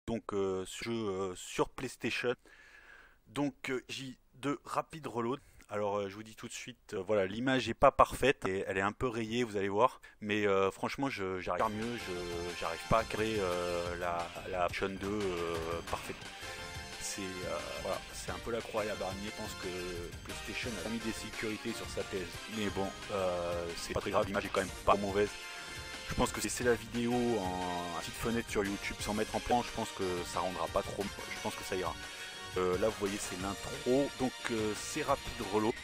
Donc ce jeu sur PlayStation. Donc J de Rapid Reload. Alors je vous dis tout de suite, voilà, l'image est pas parfaite et elle est un peu rayée, vous allez voir. Mais franchement, j'arrive à faire mieux, j'arrive pas à créer la Action 2 parfaite. Voilà, c'est un peu la croix à la bannière. Je pense que PlayStation a mis des sécurités sur sa thèse. Mais bon, c'est pas très grave, l'image est quand même pas mauvaise. Je pense que c'est la vidéo en petite fenêtre sur YouTube sans mettre en plan. Je pense que ça rendra pas trop. Je pense que ça ira. Là, vous voyez, c'est l'intro. Donc, c'est Rapid Reload.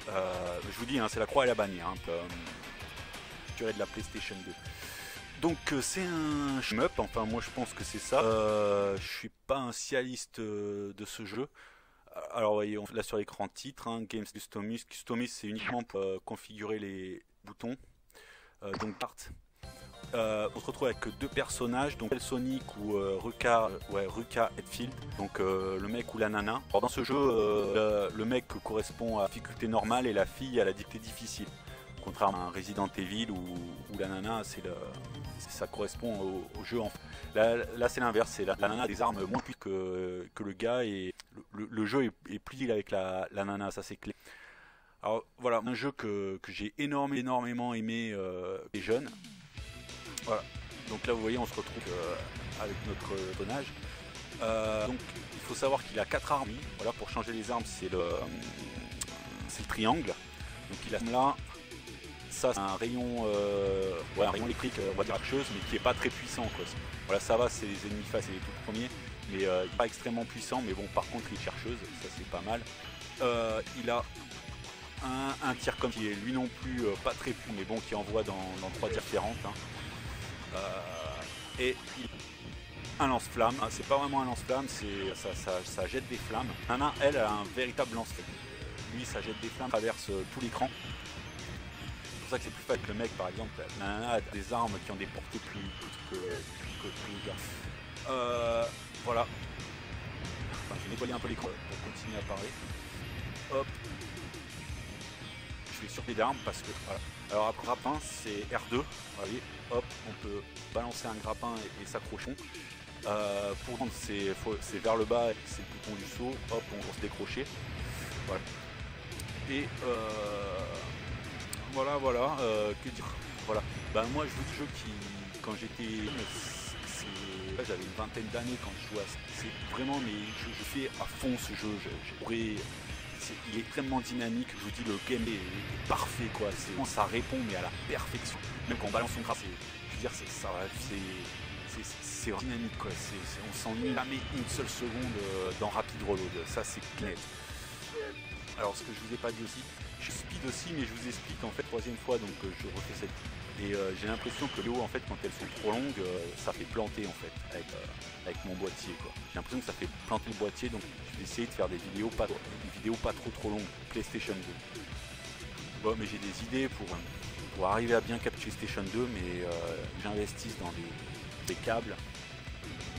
Je vous dis, hein, c'est la croix et la bannière. Tiré de la PlayStation 2. Donc, c'est un shmup. Enfin, moi, je pense que c'est ça. Je suis pas un cialiste de ce jeu. Alors, vous voyez, là sur l'écran titre, hein, Games Customis. Customis, c'est uniquement pour configurer les boutons. Donc, part. On se retrouve avec deux personnages, donc Sonic ou Ruka Hetfield, donc le mec ou la nana. Alors dans ce jeu, le mec correspond à la difficulté normale et la fille à la difficulté difficile. Contrairement à un Resident Evil où la nana, ça correspond au jeu. Là c'est l'inverse, c'est la nana a des armes moins puissantes que le gars et le jeu est plus deal avec la nana, ça c'est clair. Alors voilà, un jeu que j'ai énormément aimé les jeunes. Voilà, donc là vous voyez on se retrouve avec notre personnage. Donc il faut savoir qu'il a 4 armes. Voilà, pour changer les armes c'est le triangle. Donc il a là, ça c'est un rayon, un rayon électrique, on va dire chose, mais qui est pas très puissant quoi. Voilà, ça va, c'est les ennemis face et les tout premiers, mais il n'est pas extrêmement puissant, mais bon par contre il est chercheuse, ça c'est pas mal. Il a un tir comme qui est lui non plus pas très puissant, mais bon qui envoie dans 3 différentes. Hein. Et un lance-flamme, c'est pas vraiment un lance-flamme, ça jette des flammes. Nana, elle a un véritable lance-flamme. Lui, ça jette des flammes, traverse tout l'écran. C'est pour ça que c'est plus facile que le mec, par exemple. Nana a des armes qui ont des portées plus que le gars. Voilà. Enfin, je vais nettoyer un peu l'écran pour continuer à parler. Hop. Je vais sur les armes parce que voilà. Alors après grappin c'est R2, voyez, hop, on peut balancer un grappin et s'accrocher. Pour prendre c'est vers le bas, c'est le bouton du saut, hop, on va se décrocher. Voilà. Et voilà, que dire. Voilà. Moi je joue ce jeu qui, quand j'étais. J'avais une vingtaine d'années quand je jouais à ça. C'est vraiment, mais je fais à fond ce jeu. Il est extrêmement dynamique, je vous dis, le game est parfait quoi, ça répond mais à la perfection. Même quand on balance son crâne, je veux dire, c'est dynamique quoi, on s'ennuie jamais une seule seconde dans Rapid Reload, ça c'est net. Alors ce que je vous ai pas dit aussi, je speed aussi mais je vous explique en fait troisième fois donc je refais cette. Et j'ai l'impression que les hauts en fait quand elles sont trop longues ça fait planter en fait avec mon boîtier quoi. J'ai l'impression que ça fait planter le boîtier donc je vais essayer de faire des vidéos pas trop longues PlayStation 2. Bon mais j'ai des idées pour arriver à bien capturer PlayStation 2 mais j'investisse dans des câbles.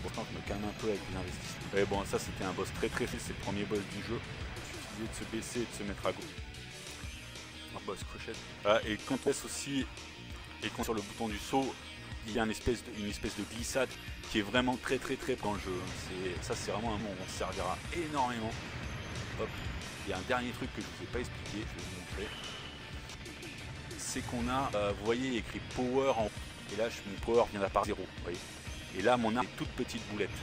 Pourtant je me calme un peu avec les investissements. Mais bon ça c'était un boss très facile, c'est le premier boss du jeu. Il suffisait de se baisser et de se mettre à gauche. Un boss crochet. Voilà, et quand on laisse aussi et quand sur le bouton du saut il y a une espèce de glissade qui est vraiment très dans le jeu. Ça c'est vraiment un mot où on se servira énormément. Hop. Il y a un dernier truc que je vous ai pas expliqué, je vais vous montrer. C'est qu'on a, vous voyez écrit power en haut. Et là mon power vient d'apparaître 0, vous voyez. Et là mon arme est toute petite boulette.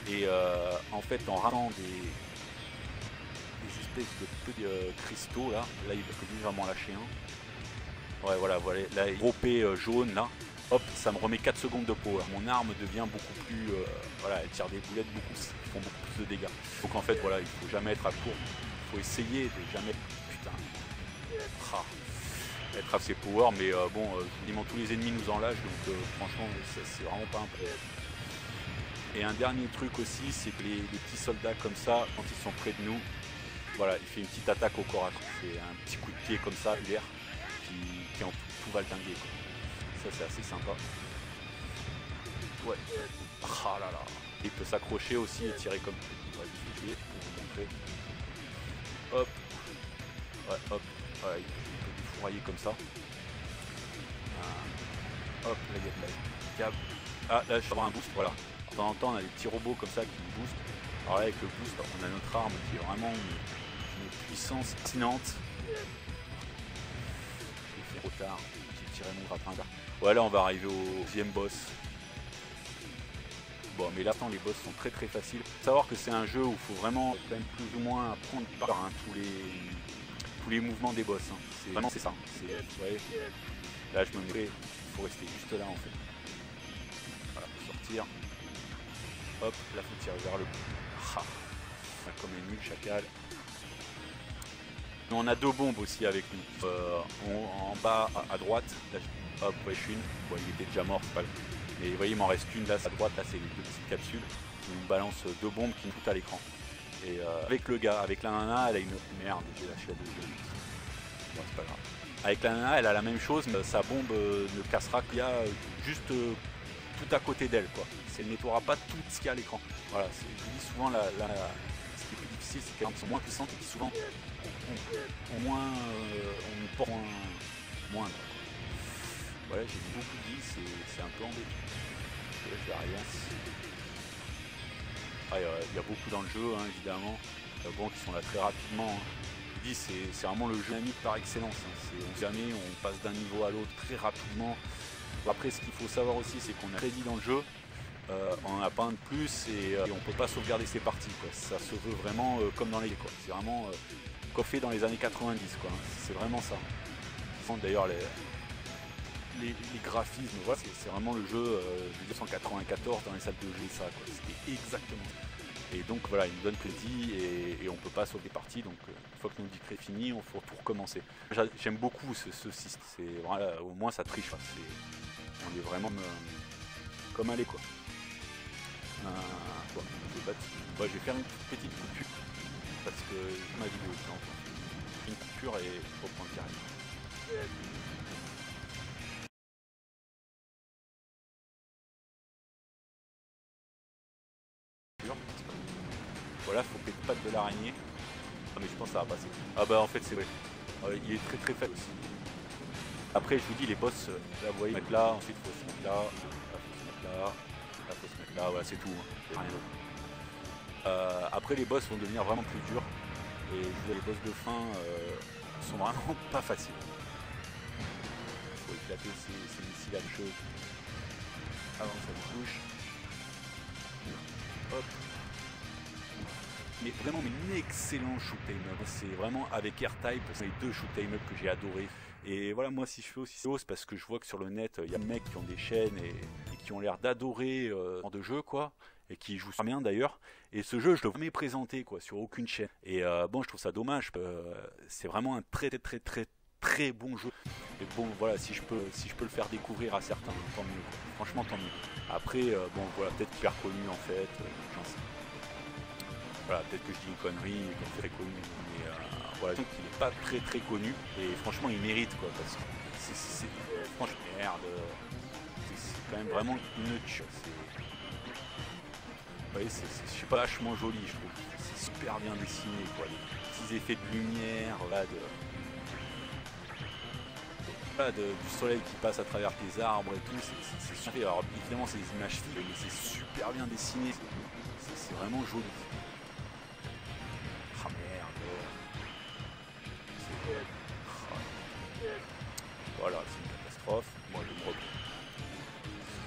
Et en fait en ramenant des espèces de petits cristaux là il va vraiment lâcher un. Ouais voilà, là gros P jaune là, hop, ça me remet 4 secondes de power. Mon arme devient beaucoup plus, voilà, elle tire des boulettes qui font beaucoup plus de dégâts. Donc en fait voilà, il faut jamais être à court, il faut essayer de jamais, putain, être assez power, mais bon, quasiment tous les ennemis nous en lâchent, donc franchement c'est vraiment pas un problème. Et un dernier truc aussi, c'est que les petits soldats comme ça, quand ils sont près de nous, voilà, il fait une petite attaque au corps à corps. C'est un petit coup de pied comme ça, l'air, qui en tout va le dinguer quoi. Ça c'est assez sympa. Ouais. Ah là là. Il peut s'accrocher aussi et tirer comme. Ouais, je vais pour vous montrer. Hop. Ouais, hop. Ouais, il peut vous fourrailler comme ça. Hop, là il y a de la câble. Ah là je vais avoir un boost, voilà. De temps en temps on a des petits robots comme ça qui nous boostent. Alors là avec le boost on a notre arme qui est vraiment une puissance fascinante. J'ai fait trop tard, j'ai tiré mon grappin là. Ouais là on va arriver au deuxième boss. Bon mais là les boss sont très faciles. Faut savoir que c'est un jeu où il faut vraiment quand même plus ou moins apprendre par tous les mouvements des boss. Hein. Vraiment c'est ça. Ouais. Là je me mets, il faut rester juste là en fait. Voilà, pour sortir. Hop, là faut tirer vers le bout. Ah, comme les nuls, chacal. On a 2 bombes aussi avec nous. En bas à droite, là, hop, ouais, une. Bon, il était déjà mort, c'est pas le... Et vous voyez, il m'en reste une là, à droite, là c'est les 2 petites capsules. Qui nous balancent 2 bombes qui nous foutent à l'écran. Et avec le gars, avec la nana, elle a une... Merde, j'ai lâché la deuxième. Bon, c'est pas grave. Avec la nana, elle a la même chose, mais sa bombe ne cassera qu'il y a juste tout à côté d'elle, quoi. Elle ne nettoiera pas tout ce qu'il y a à l'écran. Voilà, je vous dis souvent, ce qui est plus difficile, c'est qu'elles sont moins puissantes et qui souvent ont moins, on nous porte moins. Voilà, j'ai beaucoup dit, c'est un peu embêtant. Là, je vais arriver. Il y a beaucoup dans le jeu, hein, évidemment. Bon, qui sont là très rapidement. Hein. Je dis, c'est vraiment le jeu dynamique par excellence. Hein. Jamais on passe d'un niveau à l'autre très rapidement. Après, ce qu'il faut savoir aussi, c'est qu'on a crédit dans le jeu. On n'en a pas un de plus et on peut pas sauvegarder ses parties, quoi. Ça se veut vraiment comme dans les quoi. C'est vraiment coiffé dans les années 90, quoi. C'est vraiment ça. D'ailleurs les graphismes, voilà, c'est vraiment le jeu de 1994 dans les salles de jeu, ça, quoi. C'était exactement ça. Et donc voilà, il nous donne crédit et on peut pas sauver les parties, donc une fois que nous dit que c'est fini, il faut tout recommencer. J'aime beaucoup ce système, voilà, au moins ça triche, quoi. On est vraiment comme aller, quoi. Je vais faire une petite coupure parce que ma vidéo est lente. Une coupure et reprendre carrément. Voilà, faut péter pas de l'araignée. Ah, mais je pense que ça va passer. Ah bah en fait c'est vrai. Il est très faible aussi. Après je vous dis les boss, là vous voyez, mettre là, ensuite il faut se mettre là, là faut se mettre là, là faut se mettre là, voilà c'est tout. Hein. Rien d'autre. Après les boss vont devenir vraiment plus durs. Et je vois les boss de fin sont vraiment pas faciles. Il faut éclater ces missiles à choses. Avant ça me touche. Hop. Mais vraiment un excellent shoot 'em up. C'est vraiment avec R-Type, c'est les 2 shoot 'em up que j'ai adoré. Et voilà, moi si je fais aussi ça, c'est parce que je vois que sur le net, il y a des mecs qui ont des chaînes et qui ont l'air d'adorer de jeu, quoi. Et qui jouent super bien d'ailleurs. Et ce jeu, je ne l'ai jamais présenté, quoi, sur aucune chaîne. Et bon, je trouve ça dommage. C'est vraiment un très bon jeu. Et bon, voilà, si je peux le faire découvrir à certains, tant mieux. Franchement, tant mieux. Après, bon, voilà, peut-être qu'il est reconnu en fait. J'en sais. Voilà, peut-être que je dis une connerie, qu'il est très connu. Mais voilà, donc il n'est pas très connu. Et franchement, il mérite, quoi. Parce que c'est franchement, merde. C'est quand même vraiment une tuerie. Vous voyez, c'est pas vachement joli, je trouve. C'est super bien dessiné, quoi. Les petits effets de lumière, là, du soleil qui passe à travers les arbres et tout, c'est super. Alors évidemment, c'est des images fixes, mais c'est super bien dessiné. C'est vraiment joli. Ah merde. Voilà, c'est une catastrophe. Moi, je me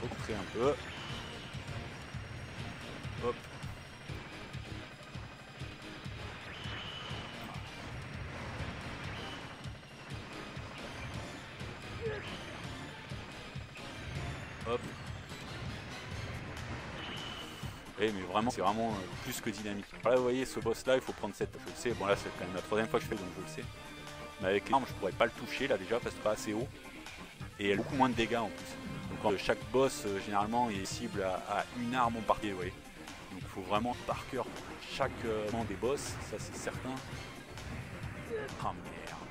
recentrer un peu. Hop. Hop. Oui, mais vraiment, c'est vraiment plus que dynamique. Là, vous voyez, ce boss-là, il faut prendre cette. Je le sais, bon là, c'est quand même la 3e fois que je fais, donc je le sais. Mais avec l'arme, je pourrais pas le toucher là déjà parce que c'est pas assez haut. Et elle a beaucoup moins de dégâts en plus. Donc chaque boss, généralement, il est cible à une arme en particulier, vous voyez. Donc il faut vraiment par cœur chaque des boss, ça c'est certain. Ah merde.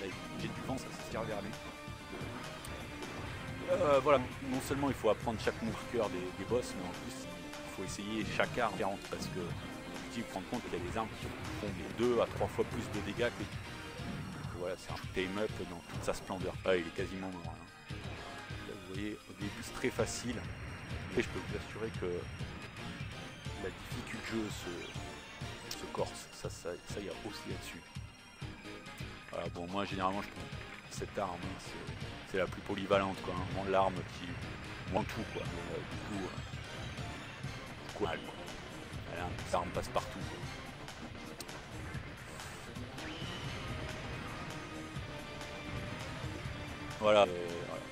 Là, j'ai du vent, ça se tire vers lui. Voilà, non seulement il faut apprendre chaque move cœur des boss, mais en plus il faut essayer chaque arme différente parce que il faut prendre compte qu'il y a des armes qui font des 2 à 3 fois plus de dégâts que. Donc voilà, c'est un shoot 'em up dans toute sa splendeur. Ah, il est quasiment mort. Hein. Là, vous voyez, au début c'est très facile. Mais je peux vous assurer que la difficulté du jeu se corse. Ça y a aussi là-dessus. Voilà, bon, moi généralement je trouve cette arme, hein, c'est la plus polyvalente, quoi. Hein. Vraiment l'arme qui moins tout, quoi. Mais, du coup, quoi. L'arme passe partout, quoi. Voilà. Voilà.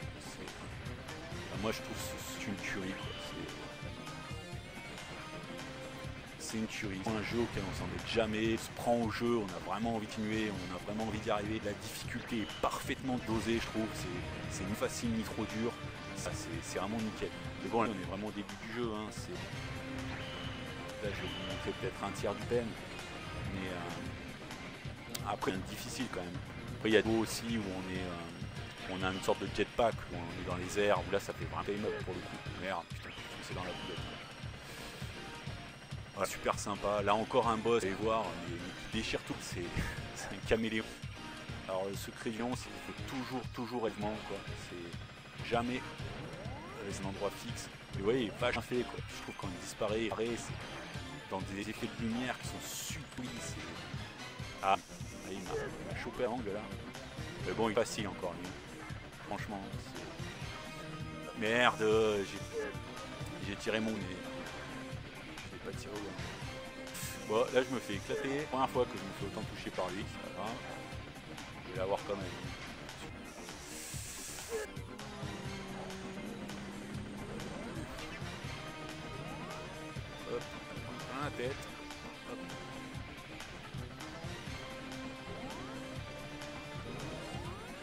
Moi je trouve que c'est une tuerie, quoi. C'est une tuerie. C'est un jeu auquel on s'embête jamais. On se prend au jeu, on a vraiment envie de continuer, on a vraiment envie d'y arriver. La difficulté est parfaitement dosée, je trouve. C'est ni facile ni trop dur. Ça, c'est vraiment nickel. Mais bon, là, on est vraiment au début du jeu. Hein. Là, je vais vous montrer peut-être un tiers du pen. Mais après, c'est difficile quand même. Après, il y a d'autres aussi où on a une sorte de jetpack, où on est dans les airs, où là, ça fait vraiment time up pour le coup. Merde, putain, c'est dans la boulette. Voilà, super sympa. Là encore un boss, vous allez voir, qui déchire tout. C'est un caméléon. Alors le secret du lion, c'est qu'il faut toujours être aimant, quoi. C'est jamais un endroit fixe. Mais vous voyez, il est vachement fait, quoi. Je trouve quand il disparaît, c'est dans des effets de lumière qui sont subtils. Ah, il m'a chopé à l'angle là. Mais bon, il est facile encore lui. Franchement, c'est... Merde, j'ai tiré mon nez. Pas tiré au loin. Bon, là je me fais éclater. Première fois que je me fais autant toucher par lui, c'est pas grave. Je vais l'avoir quand même. Hop, dans la tête. Hop.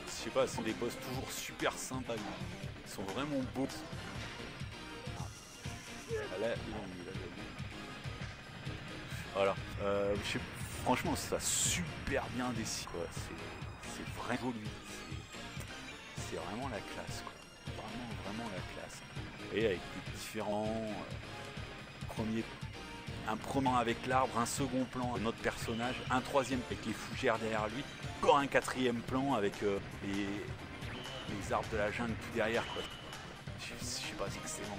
Je sais pas, ce sont des boss toujours super sympas. Ils sont vraiment beaux. Là, voilà, franchement ça super bien dessiné, quoi. C'est vraiment joli, c'est vraiment la classe, quoi. Vraiment la classe. Et avec des différents un premier avec l'arbre, un second plan notre personnage, un troisième avec les fougères derrière lui, encore un quatrième plan avec les arbres de la jungle tout derrière, quoi. Je sais pas, c'est excellent.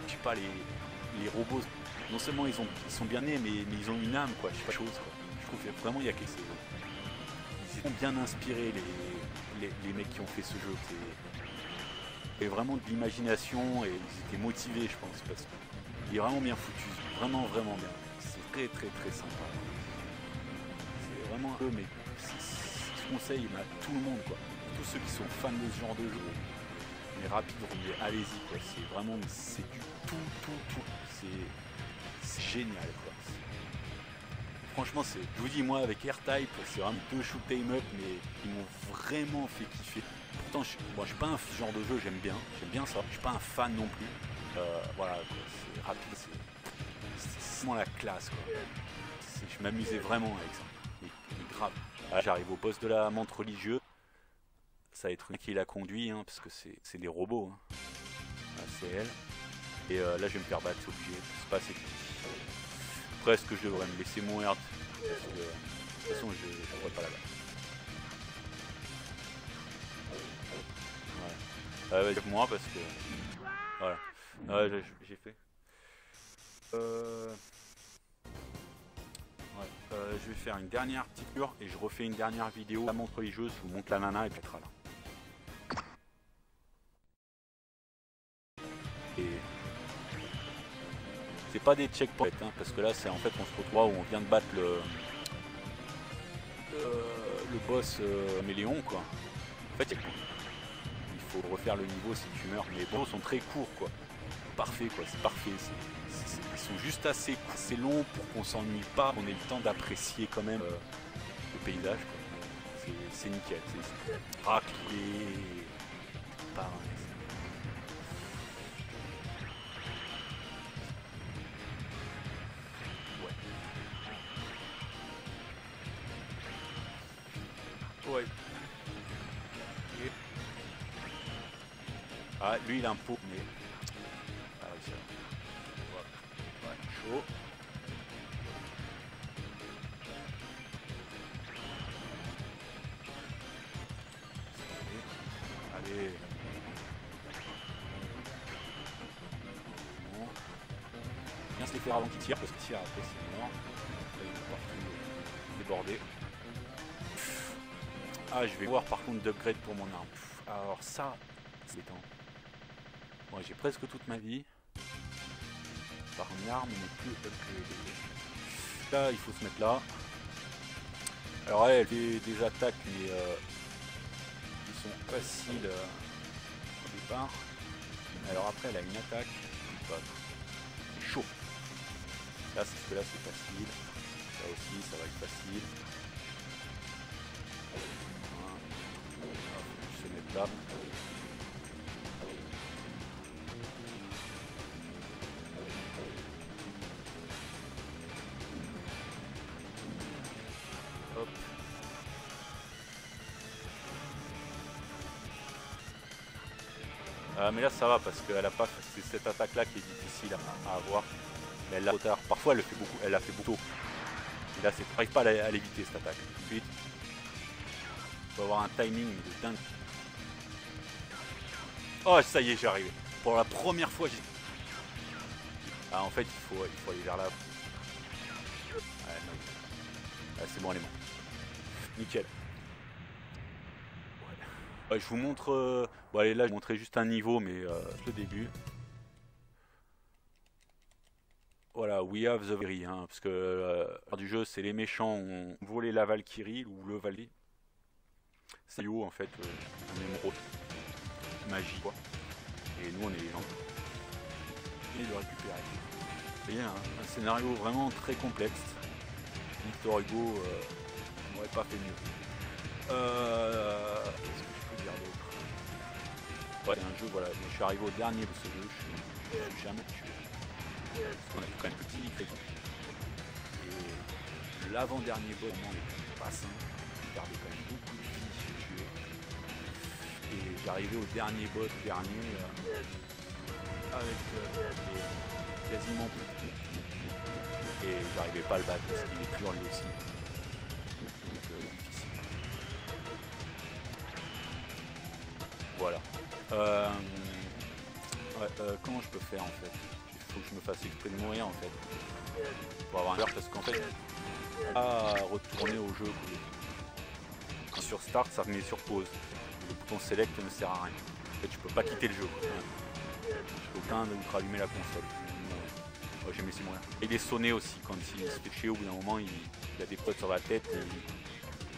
Je sais pas, les robots, non seulement ils sont bien nés, mais ils ont une âme, quoi. Je sais pas chose, quoi. Je trouve que vraiment il y a quelque chose. Ils ont bien inspiré les mecs qui ont fait ce jeu. Et vraiment de l'imagination et ils étaient motivés, je pense, parce qu'il est vraiment bien foutu, vraiment bien. C'est très sympa. C'est vraiment un jeu, mais je conseille à tout le monde, quoi. Tous ceux qui sont fans de ce genre de jeu. Mais rapide, allez-y, quoi. C'est vraiment, c'est du tout. C'est génial, quoi. Franchement, je vous dis, moi avec R-Type, c'est vraiment 2 shoot 'em up, mais ils m'ont vraiment fait kiffer. Pourtant, je suis pas un genre de jeu, j'aime bien ça. Je suis pas un fan non plus. Voilà, quoi. C'est rapide, c'est vraiment la classe, quoi. Je m'amusais vraiment avec ça. Et grave. Là, j'arrive au poste de la menthe religieuse. Ça va être une qui la conduit, hein, parce que c'est des robots. Hein. Là, c'est elle. Et là, je vais me faire battre, c'est obligé. C'est pas assez. Presque je devrais me laisser mourir. De toute façon, je ne vois pas là-bas. Ouais. Avec moi parce que. Voilà. Ouais, j'ai fait. Ouais. Je vais faire une dernière petite cure et je refais une dernière vidéo. La montre religieuse, je vous montre la nana et puis elle sera là. Et c'est pas des checkpoints, hein, parce que là c'est en fait on se retrouve où on vient de battre le boss Méléon, quoi. En fait il faut refaire le niveau si tu meurs, mais les boss sont très courts, quoi. Parfait, quoi, c'est parfait. Ils sont juste assez longs pour qu'on s'ennuie pas, qu'on ait le temps d'apprécier quand même le paysage, quoi. C'est nickel, c'est raclé, pareil. Ouais. Ah, lui il a un pot, mais. Ah, oui, ça. Ouais, chaud. Allez. faire avant qu'il tire, parce qu'il tire après c'est mort. Là, il est partout débordé. Ah, je vais voir par contre d'upgrade pour mon arme. Alors ça, c'est étonnant. Bon, j'ai presque toute ma vie. Par une arme, mais plus upgradée. Là, il faut se mettre là. Alors elle fait des attaques, mais qui sont faciles au départ. Alors après, elle a une attaque. C'est chaud. Là, c'est ce que là, c'est facile. Là aussi, ça va être facile. Je se mettre là. Hop. Mais là ça va parce qu'elle a pas. C'est cette attaque là qui est difficile à avoir. Mais elle l'a trop tard. Parfois elle le fait beaucoup. Elle l'a fait beaucoup tôt. Et là c'est. J'arrive pas à l'éviter cette attaque. Ensuite. Il faut avoir un timing de dingue. Oh ça y est, j'ai arrivé. Pour la première fois j'ai. Ah en fait il faut aller vers là. Ouais, non. Ah, c'est bon, elle est morte. Nickel. Ouais. Je vous montre. Bon allez, là je vais vous montrer juste un niveau, mais le début. Voilà, we have the Valkyrie, hein, parce que du jeu c'est les méchants ont volé la Valkyrie ou le Valkyrie. C'est Yo en fait, un émeraude. Magie quoi. Et nous on est les gens. Et de récupérer. Vous voyez, un scénario vraiment très complexe. Victor Hugo n'aurait pas fait mieux. Qu'est-ce que je peux dire d'autre? Ouais, c'est un jeu, voilà, je suis arrivé au dernier de ce jeu, je suis jamais tué. Parce qu'on a quand même petit crédit. Et l'avant-dernier boss, vraiment, est pas simple. J'ai gardé quand même beaucoup de vie si je tuais. Et j'arrivais au dernier boss, avec quasiment plus. Et j'arrivais pas à le battre parce qu'il est plus lui aussi. Donc difficile. Voilà. Comment je peux faire en fait? Il faut que je me fasse exprès de mourir en fait. Pour avoir un heure parce qu'en fait, à retourner au jeu. Sur Start, ça met sur pause. Le bouton Select ne sert à rien. En fait, tu peux pas quitter le jeu. Aucun de vous rallumer la console. Oh, j'ai mis si moyen. Il est sonné aussi quand il se fait chier au bout d'un moment, il a des potes sur la tête et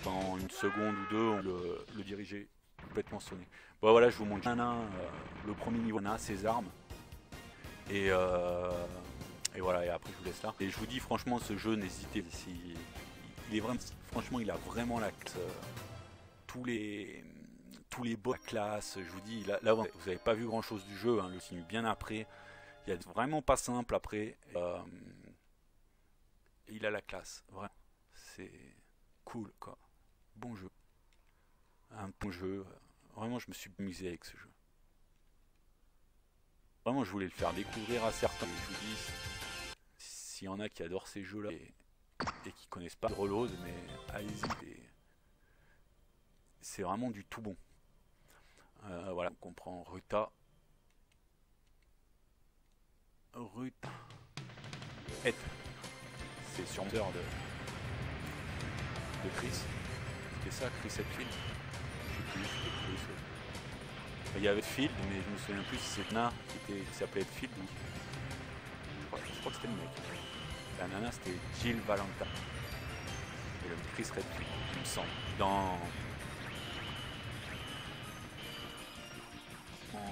pendant une seconde ou deux on le dirigeait complètement sonné. Bon voilà, je vous montre le premier niveau, on a ses armes et voilà, et après je vous laisse là. Et je vous dis franchement, ce jeu, n'hésitez pas, il est vraiment, franchement il a vraiment la classe, tous les boss de la classe, je vous dis, là vous n'avez pas vu grand chose du jeu, hein, le signe bien après. Il est vraiment pas simple après. Il a la classe, vraiment. C'est cool quoi. Bon jeu. Un bon jeu. Vraiment, je me suis amusé avec ce jeu. Vraiment, je voulais le faire découvrir à certains. Je vous dis, s'il y en a qui adorent ces jeux-là et qui connaissent pas Reload, mais allez-y. C'est vraiment du tout bon. Voilà, on comprend Ruta. Ed. C'est sur de Chris. C'était ça, Chris Hetfield. Je sais plus, c'était Chris. Il y avait Field, mais je me souviens plus si c'est Nana qui s'appelait Hetfield ou. Je crois que c'était le mec. La nana c'était Jill Valentine. Et le Chris Redfield, il me semble. Dans. Comment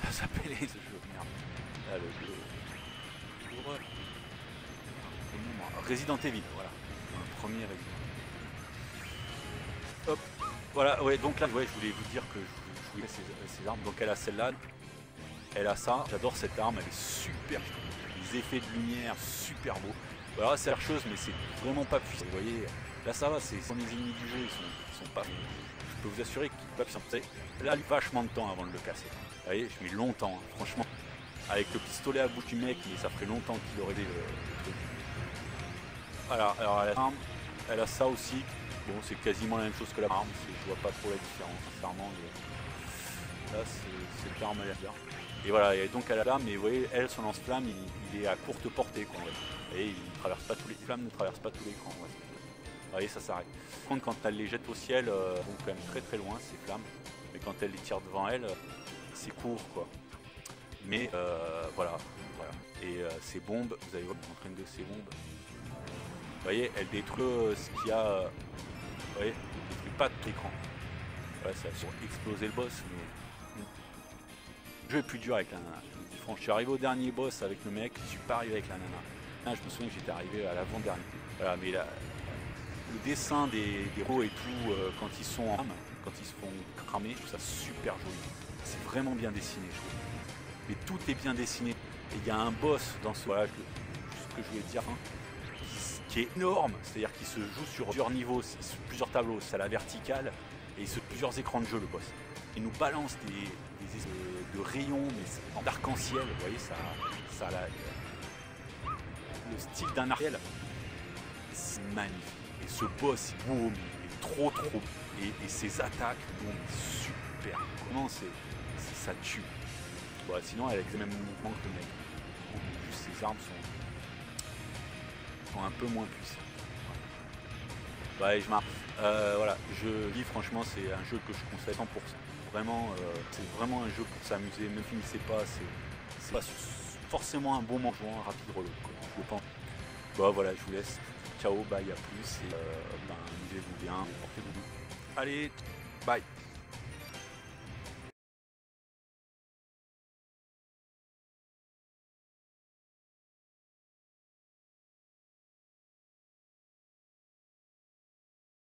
ça s'appelait ce jeu? Merde. Là, le jeu. Resident Evil, voilà. Un premier Resident Evil. Hop. Voilà, ouais, donc là, ouais, je voulais vous dire que je voulais ces armes. Donc elle a celle-là. Elle a ça. J'adore cette arme, elle est super. Les effets de lumière, super beaux. Voilà, c'est la chose, mais c'est vraiment pas puissant. Vous voyez, là ça va, c'est les ennemis du jeu, ils sont pas. Je peux vous assurer qu'ils sont pas puissants. Vous savez, là, il y a vachement de temps avant de le casser. Vous voyez, je mets longtemps, hein, franchement. Avec le pistolet à bouche du mec, mais ça ferait longtemps qu'il aurait le truc. Voilà, alors elle a ça aussi. Bon, c'est quasiment la même chose que la arme, je vois pas trop la différence, sincèrement. Là, c'est cette arme, elle est bien. Et voilà, et donc elle a la flamme, mais vous voyez, elle, son lance-flamme, il est à courte portée, quoi. Et il traverse pas tous les flammes, ne traversent pas tout l'écran. Ouais. Vous voyez, ça s'arrête. Par contre, quand elle les jette au ciel, vont quand même très très loin ces flammes. Mais quand elle les tire devant elle, c'est court, quoi. Mais voilà. Et ces bombes, vous allez voir, je m'entraîne de ces bombes. Vous voyez, elle détruit ce qu'il y a. Vous voyez, elle détruit pas tout l'écran. Voilà, ça va exploser le boss, mais le jeu est plus dur avec la nana. Franchement, je suis arrivé au dernier boss avec le mec, je suis pas arrivé avec la nana. Là, je me souviens que j'étais arrivé à l'avant-dernier. Voilà, mais là, le dessin des héros et tout, quand ils sont en armes, quand ils se font cramer, je trouve ça super joli. C'est vraiment bien dessiné, je trouve. Mais tout est bien dessiné. Et il y a un boss dans ce, voilà, ce que je voulais dire, hein, qui est énorme. C'est-à-dire qu'il se joue sur plusieurs niveaux, sur plusieurs tableaux. C'est à la verticale et sur plusieurs écrans de jeu, le boss. Il nous balance des de rayons, mais en arc-en-ciel. Vous voyez, ça le style d'un arc-en-ciel. C'est magnifique. Et ce boss, boum, il est trop. Et ses attaques, boum, super. Comment ça tue. Bon, sinon, elle a les mêmes mouvements que le mec. Juste ses armes sont un peu moins puissantes. Ouais, voilà, je dis franchement, c'est un jeu que je conseille 100%. Vraiment, c'est vraiment un jeu pour s'amuser. Ne finissez pas, c'est pas forcément un bon moment jouant, un rapide reload, quoi, je pense. Bon, voilà, je vous laisse. Ciao, bye, à plus. Et amusez-vous bien, portez-vous bien. Allez, bye.